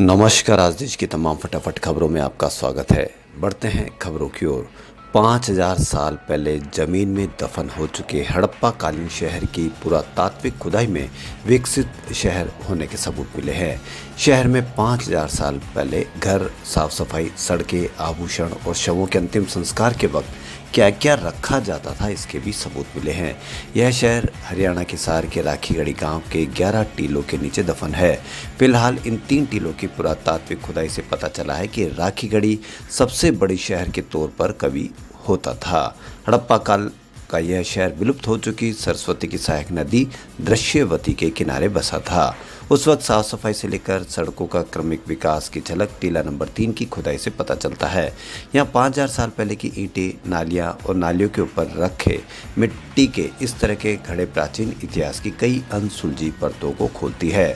नमस्कार। आज देश की तमाम फटाफट खबरों में आपका स्वागत है। बढ़ते हैं खबरों की ओर। 5000 साल पहले जमीन में दफन हो चुके हड़प्पा कालीन शहर की पुरातात्विक खुदाई में विकसित शहर होने के सबूत मिले हैं। शहर में 5000 साल पहले घर, साफ सफाई, सड़कें, आभूषण और शवों के अंतिम संस्कार के वक्त क्या क्या रखा जाता था, इसके भी सबूत मिले हैं। यह शहर हरियाणा के हिसार के राखीगढ़ी गांव के 11 टीलों के नीचे दफन है। फिलहाल इन 3 टीलों की पुरातात्विक खुदाई से पता चला है कि राखीगढ़ी सबसे बड़ी शहर के तौर पर कभी होता था। हड़प्पा काल का यह शहर विलुप्त हो चुकी सरस्वती की सहायक नदी दृश्यवती के किनारे बसा था। उस वक्त साफ सफाई से लेकर सड़कों का क्रमिक विकास की झलक टीला नंबर 3 की खुदाई से पता चलता है। यहाँ 5000 साल पहले की ईंटें, नालियाँ और नालियों के ऊपर रखे मिट्टी के इस तरह के घड़े प्राचीन इतिहास की कई अनसुलझी परतों को खोलती है।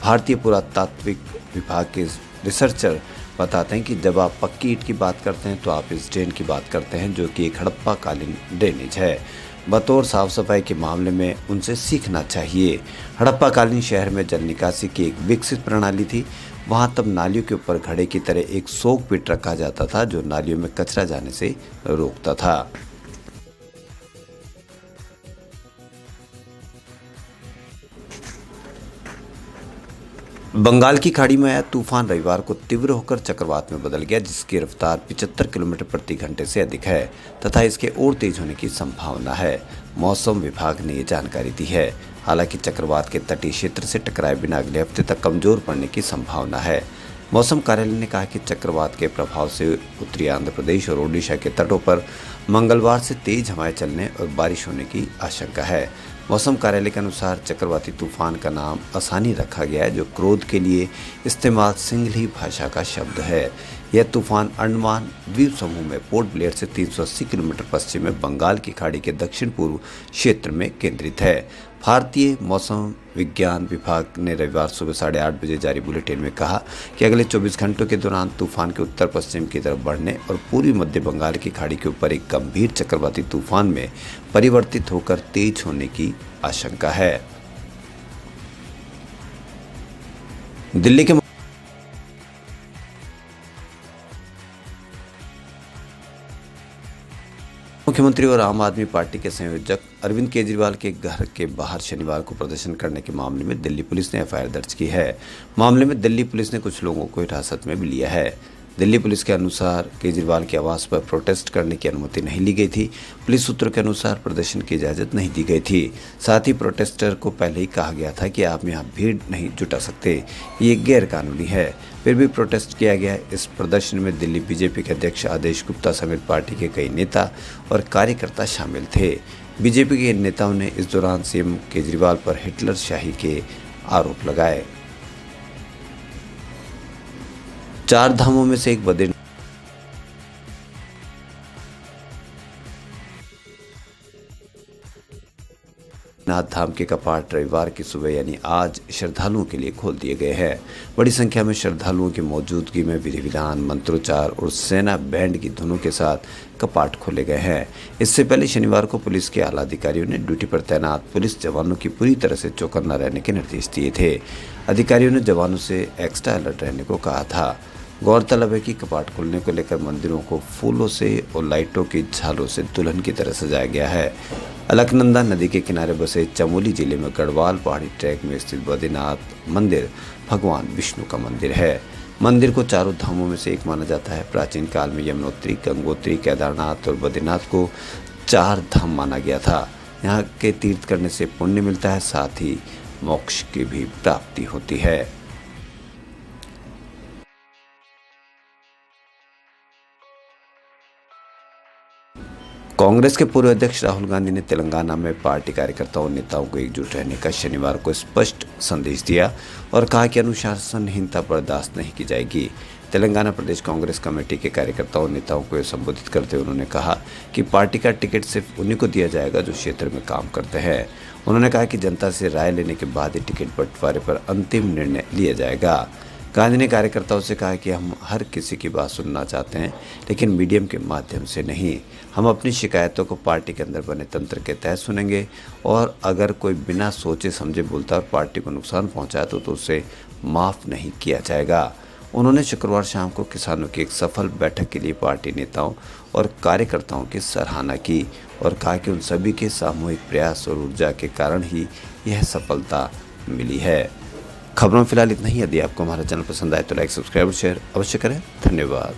भारतीय पुरातात्विक विभाग के रिसर्चर बताते हैं कि जब आप पक्की ईंट की बात करते हैं तो आप इस ड्रेन की बात करते हैं, जो कि एक हड़प्पा कालीन ड्रेनेज है। बतौर साफ सफाई के मामले में उनसे सीखना चाहिए। हड़प्पा कालीन शहर में जल निकासी की एक विकसित प्रणाली थी। वहाँ तब नालियों के ऊपर घड़े की तरह एक सोक पिट रखा जाता था, जो नालियों में कचरा जाने से रोकता था। बंगाल की खाड़ी में आया तूफान रविवार को तीव्र होकर चक्रवात में बदल गया, जिसकी रफ्तार 75 किलोमीटर प्रति घंटे से अधिक है तथा इसके और तेज होने की संभावना है। मौसम विभाग ने ये जानकारी दी है। हालांकि चक्रवात के तटीय क्षेत्र से टकराए बिना अगले हफ्ते तक कमजोर पड़ने की संभावना है। मौसम कार्यालय ने कहा कि चक्रवात के प्रभाव से उत्तरी आंध्र प्रदेश और ओडिशा के तटों पर मंगलवार से तेज हवाएं चलने और बारिश होने की आशंका है। मौसम कार्यालय के अनुसार चक्रवाती तूफान का नाम असानी रखा गया है, जो क्रोध के लिए इस्तेमाल सिंहली भाषा का शब्द है। यह तूफान अंडमान द्वीप समूह में पोर्ट ब्लेयर से 380 किलोमीटर पश्चिम में बंगाल की खाड़ी के दक्षिण पूर्व क्षेत्र में केंद्रित है। भारतीय मौसम विज्ञान विभाग ने रविवार सुबह 8:30 बजे जारी बुलेटिन में कहा कि अगले 24 घंटों के दौरान तूफान के उत्तर पश्चिम की तरफ बढ़ने और पूर्वी मध्य बंगाल की खाड़ी के ऊपर एक गंभीर चक्रवाती तूफान में परिवर्तित होकर तेज होने की आशंका है। दिल्ली के मुख्यमंत्री और आम आदमी पार्टी के संयोजक अरविंद केजरीवाल के घर के बाहर शनिवार को प्रदर्शन करने के मामले में दिल्ली पुलिस ने एफआईआर दर्ज की है। मामले में दिल्ली पुलिस ने कुछ लोगों को हिरासत में भी लिया है। दिल्ली पुलिस के अनुसार केजरीवाल के आवास पर प्रोटेस्ट करने की अनुमति नहीं ली गई थी। पुलिस सूत्रों के अनुसार प्रदर्शन की इजाज़त नहीं दी गई थी। साथ ही प्रोटेस्टर को पहले ही कहा गया था कि आप यहाँ भीड़ नहीं जुटा सकते, ये गैर कानूनी है। फिर भी प्रोटेस्ट किया गया। इस प्रदर्शन में दिल्ली बीजेपी के अध्यक्ष आदेश गुप्ता समेत पार्टी के कई नेता और कार्यकर्ता शामिल थे। बीजेपी के नेताओं ने इस दौरान सीएम केजरीवाल पर हिटलर शाही के आरोप लगाए। 4 धामों में से एक बद्रीनाथ धाम के कपाट रविवार की सुबह यानी आज श्रद्धालुओं के लिए खोल दिए गए हैं। बड़ी संख्या में श्रद्धालुओं की मौजूदगी में विधि विधान, मंत्रोच्चार और सेना बैंड की धुनों के साथ कपाट खोले गए हैं। इससे पहले शनिवार को पुलिस के आला अधिकारियों ने ड्यूटी पर तैनात पुलिस जवानों की पूरी तरह से चौकन्ना रहने के निर्देश दिए थे। अधिकारियों ने जवानों से एक्स्ट्रा अलर्ट रहने को कहा था। गौरतलब है कि कपाट खुलने को लेकर मंदिरों को फूलों से और लाइटों की झालों से दुल्हन की तरह सजाया गया है। अलकनंदा नदी के किनारे बसे चमोली जिले में गढ़वाल पहाड़ी ट्रैक में स्थित बद्रीनाथ मंदिर भगवान विष्णु का मंदिर है। मंदिर को चारों धामों में से एक माना जाता है। प्राचीन काल में यमुनोत्री, गंगोत्री, केदारनाथ और बद्रीनाथ को 4 धाम माना गया था। यहाँ के तीर्थ करने से पुण्य मिलता है, साथ ही मोक्ष की भी प्राप्ति होती है। कांग्रेस के पूर्व अध्यक्ष राहुल गांधी ने तेलंगाना में पार्टी कार्यकर्ताओं और नेताओं को एकजुट रहने का शनिवार को स्पष्ट संदेश दिया और कहा कि अनुशासनहीनता बर्दाश्त नहीं की जाएगी। तेलंगाना प्रदेश कांग्रेस कमेटी के कार्यकर्ताओं और नेताओं को संबोधित करते हुए उन्होंने कहा कि पार्टी का टिकट सिर्फ उन्हीं को दिया जाएगा जो क्षेत्र में काम करते हैं। उन्होंने कहा कि जनता से राय लेने के बाद ही टिकट बंटवारे पर अंतिम निर्णय लिया जाएगा। गांधी ने कार्यकर्ताओं से कहा कि हम हर किसी की बात सुनना चाहते हैं, लेकिन मीडियम के माध्यम से नहीं। हम अपनी शिकायतों को पार्टी के अंदर बने तंत्र के तहत सुनेंगे और अगर कोई बिना सोचे समझे बोलता और पार्टी को नुकसान पहुंचाए तो उसे माफ़ नहीं किया जाएगा। उन्होंने शुक्रवार शाम को किसानों की एक सफल बैठक के लिए पार्टी नेताओं और कार्यकर्ताओं की सराहना की और कहा कि उन सभी के सामूहिक प्रयास और ऊर्जा के कारण ही यह सफलता मिली है। खबरों में फिलहाल इतना ही। यदि आपको हमारा चैनल पसंद आए तो लाइक, सब्सक्राइब और शेयर अवश्य करें। धन्यवाद।